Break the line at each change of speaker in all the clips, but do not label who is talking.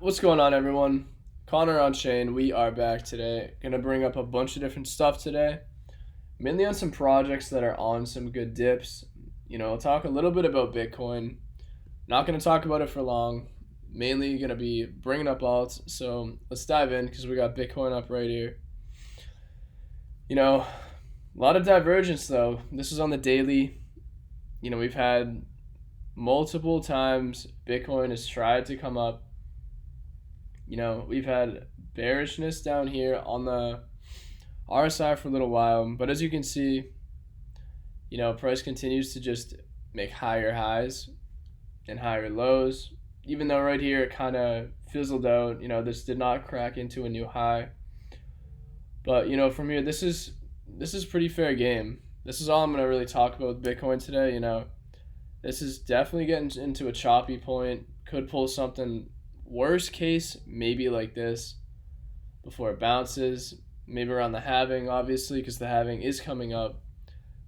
What's going on, everyone? Connor on Chain. We are back today. Gonna bring up a bunch of different stuff today, mainly on some projects that are on some good dips. I'll talk a little bit about Bitcoin. Not gonna talk about it for long. Mainly gonna be bringing up alts. So let's dive in because we got Bitcoin up right here. A lot of divergence though. This is on the daily. We've had multiple times Bitcoin has tried to come up. We've had bearishness down here on the RSI for a little while, but as you can see, price continues to just make higher highs and higher lows, even though right here it kind of fizzled out. This did not crack into a new high, but from here, this is pretty fair game. This is all I'm going to really talk about with Bitcoin today. This is definitely getting into a choppy point. Could pull something, worst case, maybe like this before it bounces, maybe around the halving, obviously, because the halving is coming up.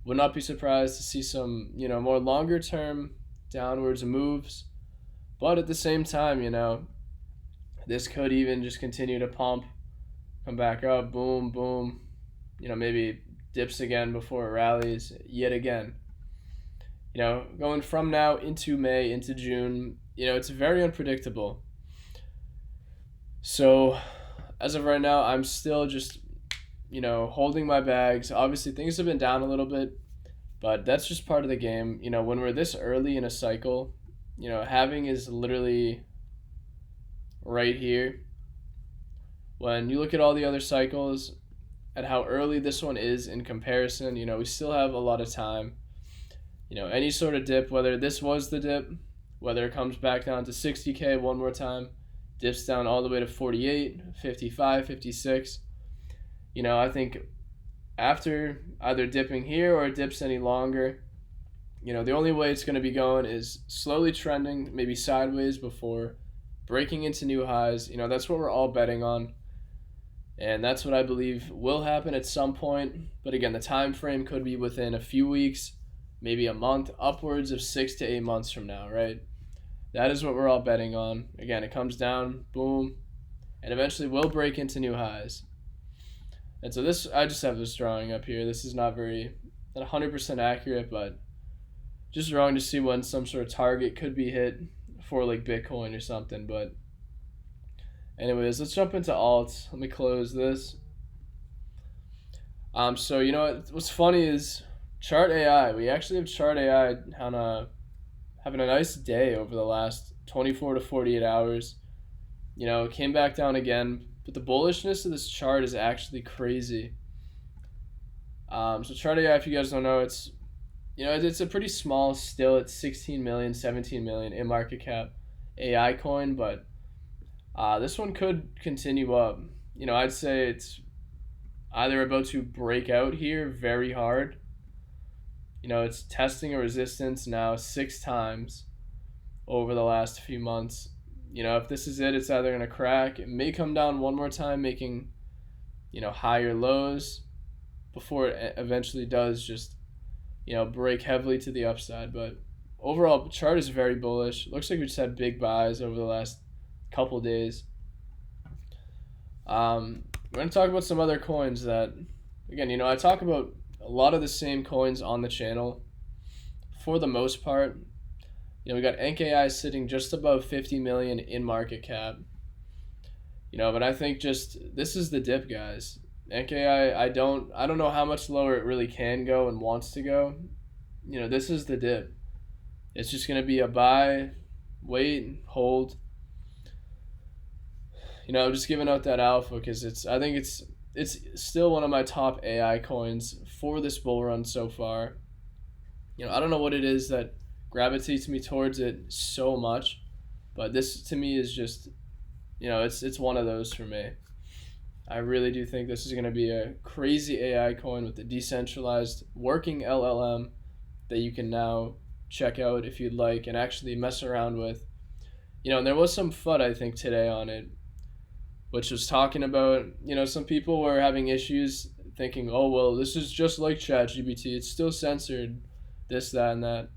Would not be surprised to see some, more longer term downwards moves. But at the same time, this could even just continue to pump, come back up, boom, boom, maybe dips again before it rallies yet again. Going from now into May, into June, it's very unpredictable. So, as of right now, I'm still just, holding my bags. Obviously, things have been down a little bit, but that's just part of the game. When we're this early in a cycle, halving is literally right here. When you look at all the other cycles, at how early this one is in comparison, we still have a lot of time. Any sort of dip, whether this was the dip, whether it comes back down to 60K one more time, dips down all the way to 48, 55, 56. I think after either dipping here or it dips any longer, the only way it's going to be going is slowly trending, maybe sideways before breaking into new highs. That's what we're all betting on. And that's what I believe will happen at some point. But again, the time frame could be within a few weeks, maybe a month, upwards of 6 to 8 months from now, right? That is what we're all betting on. Again, it comes down, boom, and eventually will break into new highs. And so this, I just have this drawing up here. This is not 100% accurate, but just drawing to see when some sort of target could be hit for like Bitcoin or something. But anyways, let's jump into alts. Let me close this. So what's funny is Chart AI. We actually have Chart AI on having a nice day over the last 24 to 48 hours. It came back down again, but the bullishness of this chart is actually crazy. So Chart AI, if you guys don't know, it's a pretty small, still at 16 million, 17 million in market cap AI coin, but this one could continue up. I'd say it's either about to break out here very hard. It's testing a resistance now 6 times over the last few months. If this is it, it's either going to crack. It may come down one more time, making, higher lows before it eventually does just, break heavily to the upside. But overall, the chart is very bullish. Looks like we just had big buys over the last couple days. We're going to talk about some other coins that, again, I talk about a lot of the same coins on the channel for the most part. We got NKI sitting just above 50 million in market cap. But I think just this is the dip, guys. NKI, I don't know how much lower it really can go and wants to go. This is the dip. It's just going to be a buy, wait, hold. I'm just giving out that alpha because I think it's still one of my top AI coins for this bull run so far. I don't know what it is that gravitates me towards it so much, but this to me is just, it's one of those for me. I really do think this is going to be a crazy AI coin with a decentralized working LLM that you can now check out if you'd like and actually mess around with. And there was some FUD, I think, today on it, which was talking about, some people were having issues thinking, oh, well, this is just like ChatGPT. It's still censored, this, that, and that.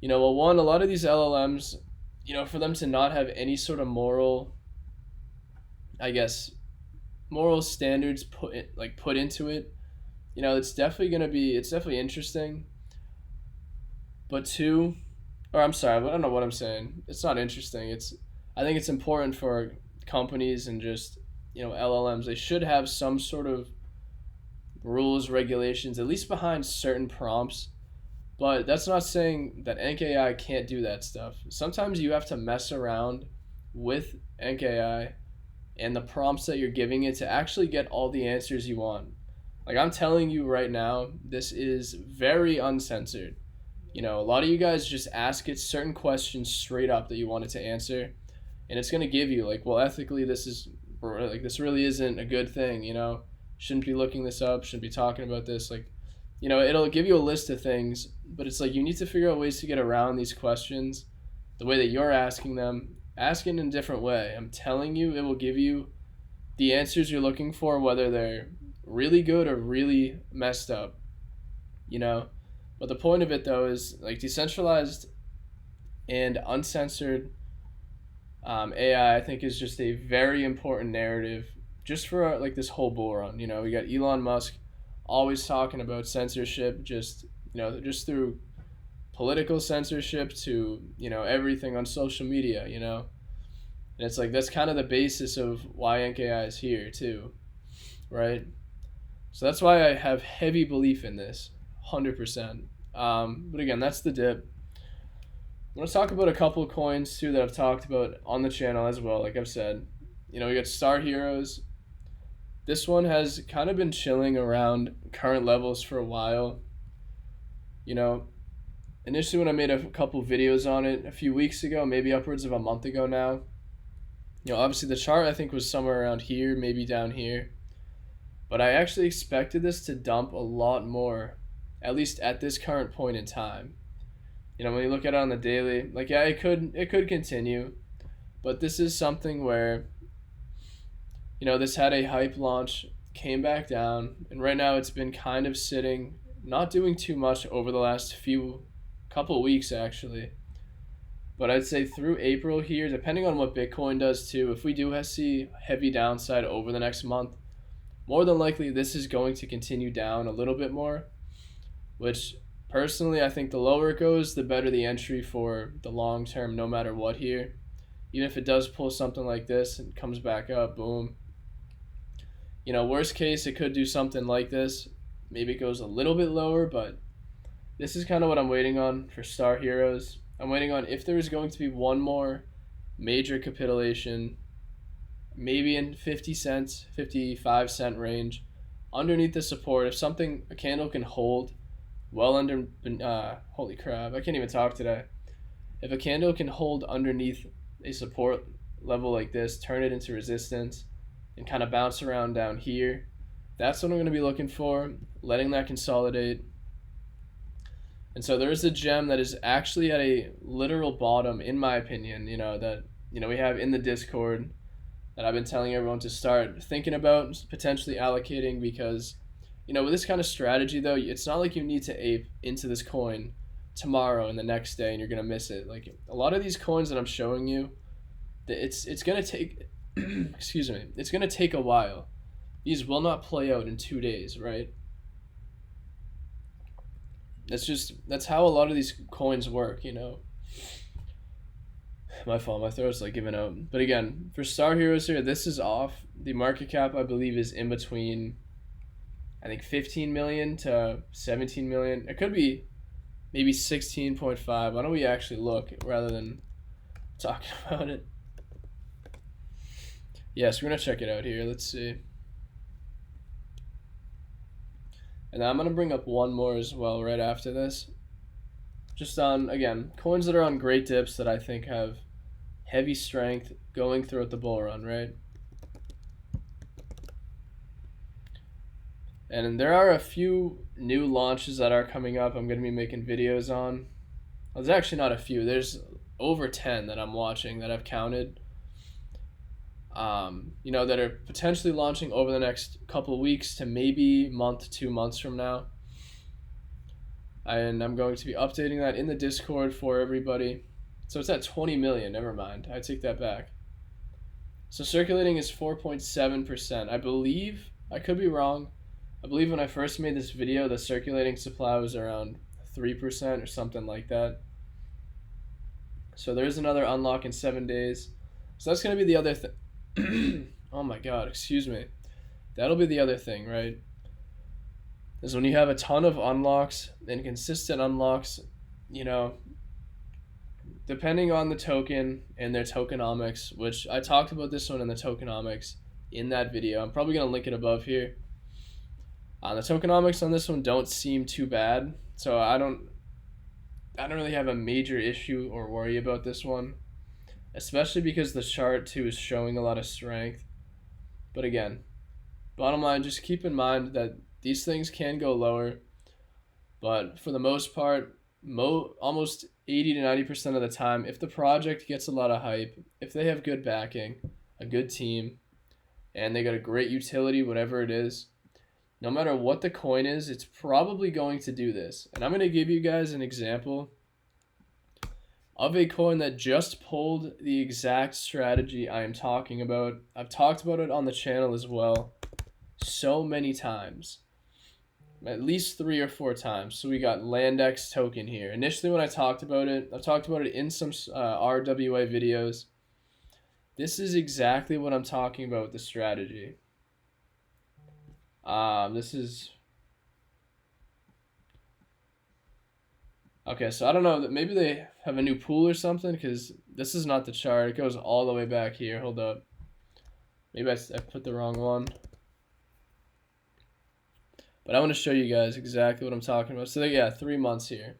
Well, one, a lot of these LLMs for them to not have any sort of moral, I guess, moral standards put into it, it's definitely interesting. But two, or I'm sorry, I don't know what I'm saying. It's not interesting. I think it's important for companies and just LLMs. They should have some sort of rules, regulations, at least behind certain prompts. But that's not saying that NKI can't do that stuff. Sometimes you have to mess around with NKI and the prompts that you're giving it to actually get all the answers you want. Like I'm telling you right now, this is very uncensored. A lot of you guys just ask it certain questions straight up that you want it to answer, and it's gonna give you like, well, ethically, this really isn't a good thing. Shouldn't be looking this up. Shouldn't be talking about this. Like, it'll give you a list of things, but it's like you need to figure out ways to get around these questions, the way that you're asking them. Ask it in a different way. I'm telling you, it will give you the answers you're looking for, whether they're really good or really messed up. But the point of it though is like decentralized and uncensored AI. I think is just a very important narrative, just for like this whole bull run. We got Elon Musk always talking about censorship, just through political censorship to everything on social media. And it's like that's kind of the basis of why NKI is here too, right? So that's why I have heavy belief in this, 100%. But again, that's the dip. I'm going to talk about a couple of coins too that I've talked about on the channel as well. Like I've said, we got Star Heroes. This one has kind of been chilling around current levels for a while. Initially when I made a couple videos on it a few weeks ago, maybe upwards of a month ago now, obviously the chart I think was somewhere around here, maybe down here. But I actually expected this to dump a lot more, at least at this current point in time. When you look at it on the daily, like, yeah, it could continue, but this is something where, this had a hype launch, came back down, and right now it's been kind of sitting, not doing too much over the last couple weeks actually. But I'd say through April here, depending on what Bitcoin does too, if we do see heavy downside over the next month, more than likely this is going to continue down a little bit more, which personally I think the lower it goes, the better the entry for the long term, no matter what here. Even if it does pull something like this and comes back up, boom. Worst case, it could do something like this. Maybe it goes a little bit lower, but this is kind of what I'm waiting on for Star Heroes. I'm waiting on if there is going to be one more major capitulation, maybe in 50 cents, 55-cent range, underneath the support. If a candle can hold well under, holy crap, I can't even talk today. If a candle can hold underneath a support level like this, turn it into resistance, and kind of bounce around down here, that's what I'm going to be looking for, letting that consolidate. And so there is a gem that is actually at a literal bottom, in my opinion, that we have in the Discord, that I've been telling everyone to start thinking about potentially allocating, because with this kind of strategy though, it's not like you need to ape into this coin tomorrow and the next day and you're gonna miss it. Like a lot of these coins that I'm showing you, it's gonna take excuse me, it's gonna take a while. These will not play out in 2 days, right? That's how a lot of these coins work. My fault, my throat's like giving out. But again, for Star Heroes here, this is off. The market cap I believe is in between, I think 15 million to 17 million. It could be maybe 16.5. Why don't we actually look rather than talking about it? Yes, we're gonna check it out here. Let's see. And I'm gonna bring up one more as well right after this. Just on, again, coins that are on great dips that I think have heavy strength going throughout the bull run, right? And there are a few new launches that are coming up I'm going to be making videos on. Well, there's actually not a few. There's over 10 that I'm watching that I've counted. That are potentially launching over the next couple of weeks to maybe month, 2 months from now. And I'm going to be updating that in the Discord for everybody. So it's at 20 million. Never mind. I take that back. So circulating is 4.7%. I believe, I could be wrong. I believe when I first made this video, the circulating supply was around 3% or something like that. So there's another unlock in 7 days. So that's going to be the other thing. Oh my god, excuse me. That'll be the other thing, right? Is when you have a ton of unlocks and consistent unlocks, you know, depending on the token and their tokenomics, which I talked about this one in the tokenomics in that video. I'm probably going to link it above here. The tokenomics on this one don't seem too bad, so I don't really have a major issue or worry about this one, especially because the chart too is showing a lot of strength. But again, bottom line, just keep in mind that these things can go lower, but for the most part, almost 80 to 90% of the time, if the project gets a lot of hype, if they have good backing, a good team, and they got a great utility, whatever it is, no matter what the coin is, it's probably going to do this. And I'm going to give you guys an example of a coin that just pulled the exact strategy I am talking about. I've talked about it on the channel as well so many times. At least 3 or 4 times. So we got Landex token here. Initially when I talked about it, I've talked about it in some RWA videos. This is exactly what I'm talking about with the strategy. This is... Okay, so I don't know, maybe they have a new pool or something, because this is not the chart. It goes all the way back here. Hold up. Maybe I put the wrong one. But I want to show you guys exactly what I'm talking about. So yeah, 3 months here.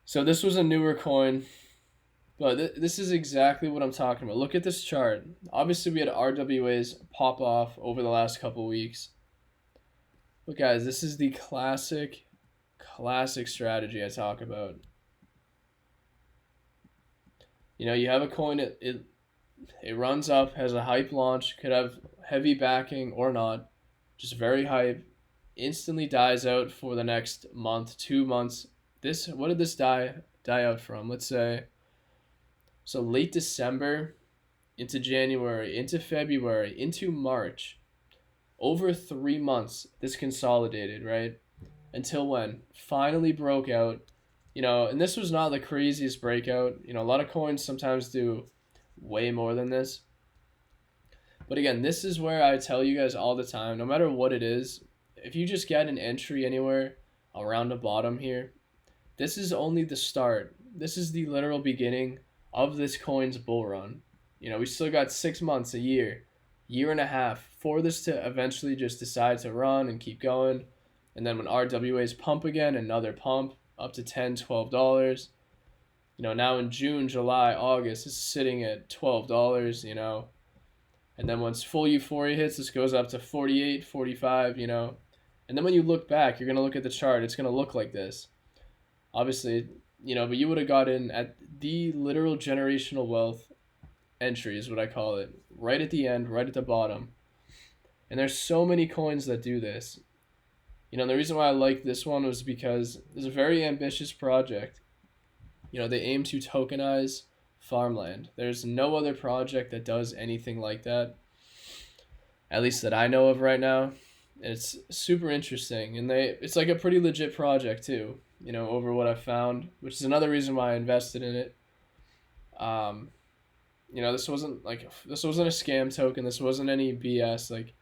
So this was a newer coin. But this is exactly what I'm talking about. Look at this chart. Obviously, we had RWAs pop off over the last couple weeks. But guys, this is the classic strategy I talk about. You know, you have a coin, it runs up, has a hype launch, could have heavy backing or not, just very hype, instantly dies out for the next month, 2 months. What did this die out from? Let's say... So late December into January, into February, into March, over 3 months, this consolidated, right? Until when? Finally broke out. You know, and this was not the craziest breakout. You know, a lot of coins sometimes do way more than this. But again, this is where I tell you guys all the time, no matter what it is, if you just get an entry anywhere around the bottom here, this is only the start. This is the literal beginning of this coin's bull run. You know, we still got 6 months, a year and a half for this to eventually just decide to run and keep going. And then when RWAs pump again, another pump up to $10, $12. You know, now in June, July, August, it's sitting at $12, you know. And then once full euphoria hits, this goes up to 48, 45, you know. And then when you look back, you're going to look at the chart. It's going to look like this. Obviously, you know, but you would have got in at the literal generational wealth entry is what I call it. Right at the end, right at the bottom. And there's so many coins that do this. You know, the reason why I like this one was because it's a very ambitious project. You know, they aim to tokenize farmland. There's no other project that does anything like that, at least that I know of right now. And it's super interesting, and it's like a pretty legit project too, you know, over what I've found, which is another reason why I invested in it. You know, this wasn't a scam token. This wasn't any BS, like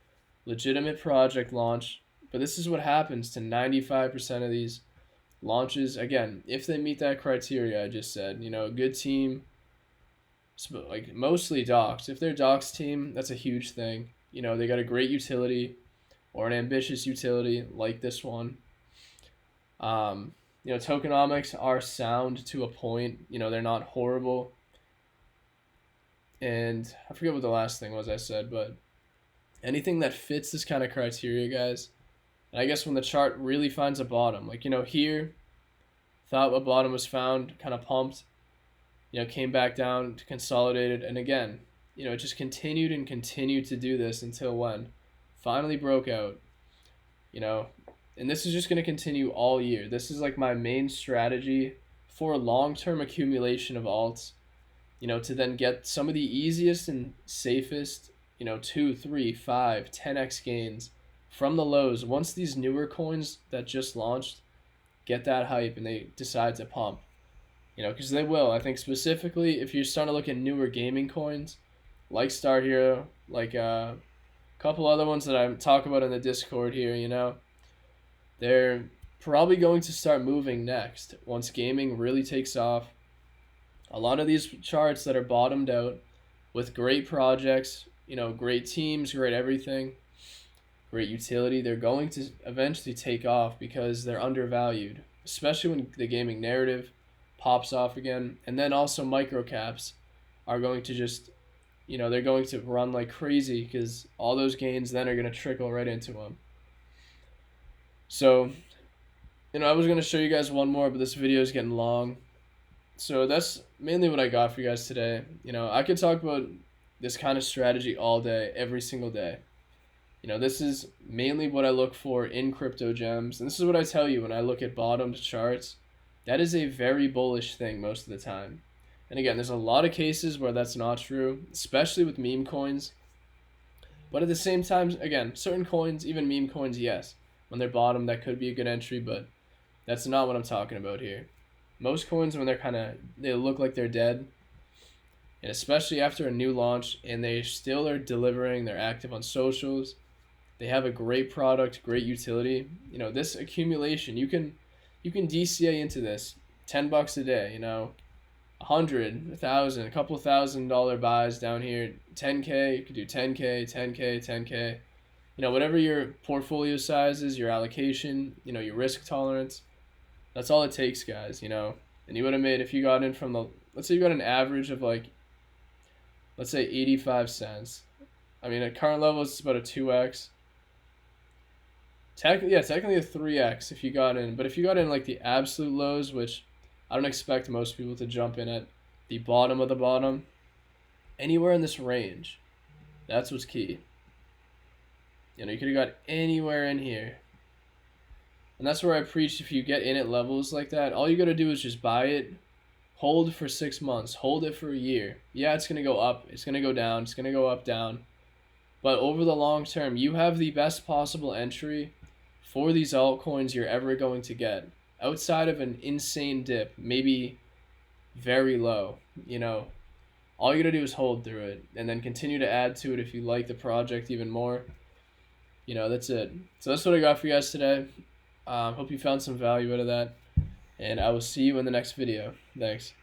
legitimate project launch. But this is what happens to 95% of these launches. Again, if they meet that criteria I just said, you know, a good team, like mostly docs. If they're docs team, that's a huge thing. You know, they got a great utility or an ambitious utility like this one. You know, tokenomics are sound to a point. You know, they're not horrible. And I forget what the last thing was I said, but anything that fits this kind of criteria, guys. And I guess when the chart really finds a bottom, like, you know, here, thought a bottom was found, kind of pumped, you know, came back down, consolidated, and again, you know, it just continued and continued to do this until when? Finally broke out. You know, And this is just going to continue all year. This is like my main strategy for long-term accumulation of alts, to then get some of the easiest and safest, 2, 3, 5, 10x gains from the lows once these newer coins that just launched get that hype and they decide to pump. Because they will. I think specifically if you're starting to look at newer gaming coins like Star Hero, like a couple other ones that I talk about in the Discord here, they're probably going to start moving next once gaming really takes off. A lot of these charts that are bottomed out with great projects, great teams, great everything, great utility, they're going to eventually take off because they're undervalued, especially when the gaming narrative pops off again. And then also microcaps are going to just, they're going to run like crazy because all those gains then are going to trickle right into them. So, I was going to show you guys one more, but this video is getting long. So that's mainly what I got for you guys today. I could talk about this kind of strategy all day, every single day. This is mainly what I look for in crypto gems. And this is what I tell you when I look at bottomed charts. That is a very bullish thing most of the time. And again, there's a lot of cases where that's not true, especially with meme coins. But at the same time, again, certain coins, even meme coins, yes, when they're bottom, that could be a good entry, but that's not what I'm talking about here. Most coins, when they look like they're dead, and especially after a new launch, and they still are delivering, they're active on socials, they have a great product, great utility. This accumulation, you can DCA into this $10 a day, 100, 1,000, a couple $1,000 buys down here, 10K, you could do 10K, 10K, 10K. Whatever your portfolio size is, your allocation, your risk tolerance, that's all it takes, guys, And you would have made, if you got in from let's say you got an average of let's say 85 cents. I mean, at current level, it's about a 2x. Technically a 3x if you got in. But if you got in the absolute lows, which I don't expect most people to jump in at the bottom of the bottom, anywhere in this range, that's what's key. You could have got anywhere in here. And that's where I preach, if you get in at levels like that, all you got to do is just buy it, hold for 6 months, hold it for a year. Yeah, it's going to go up, it's going to go down, it's going to go up, down. But over the long term, you have the best possible entry for these altcoins you're ever going to get. Outside of an insane dip, maybe very low, all you got to do is hold through it and then continue to add to it if you like the project even more. That's it. So that's what I got for you guys today. Hope you found some value out of that, and I will see you in the next video. Thanks.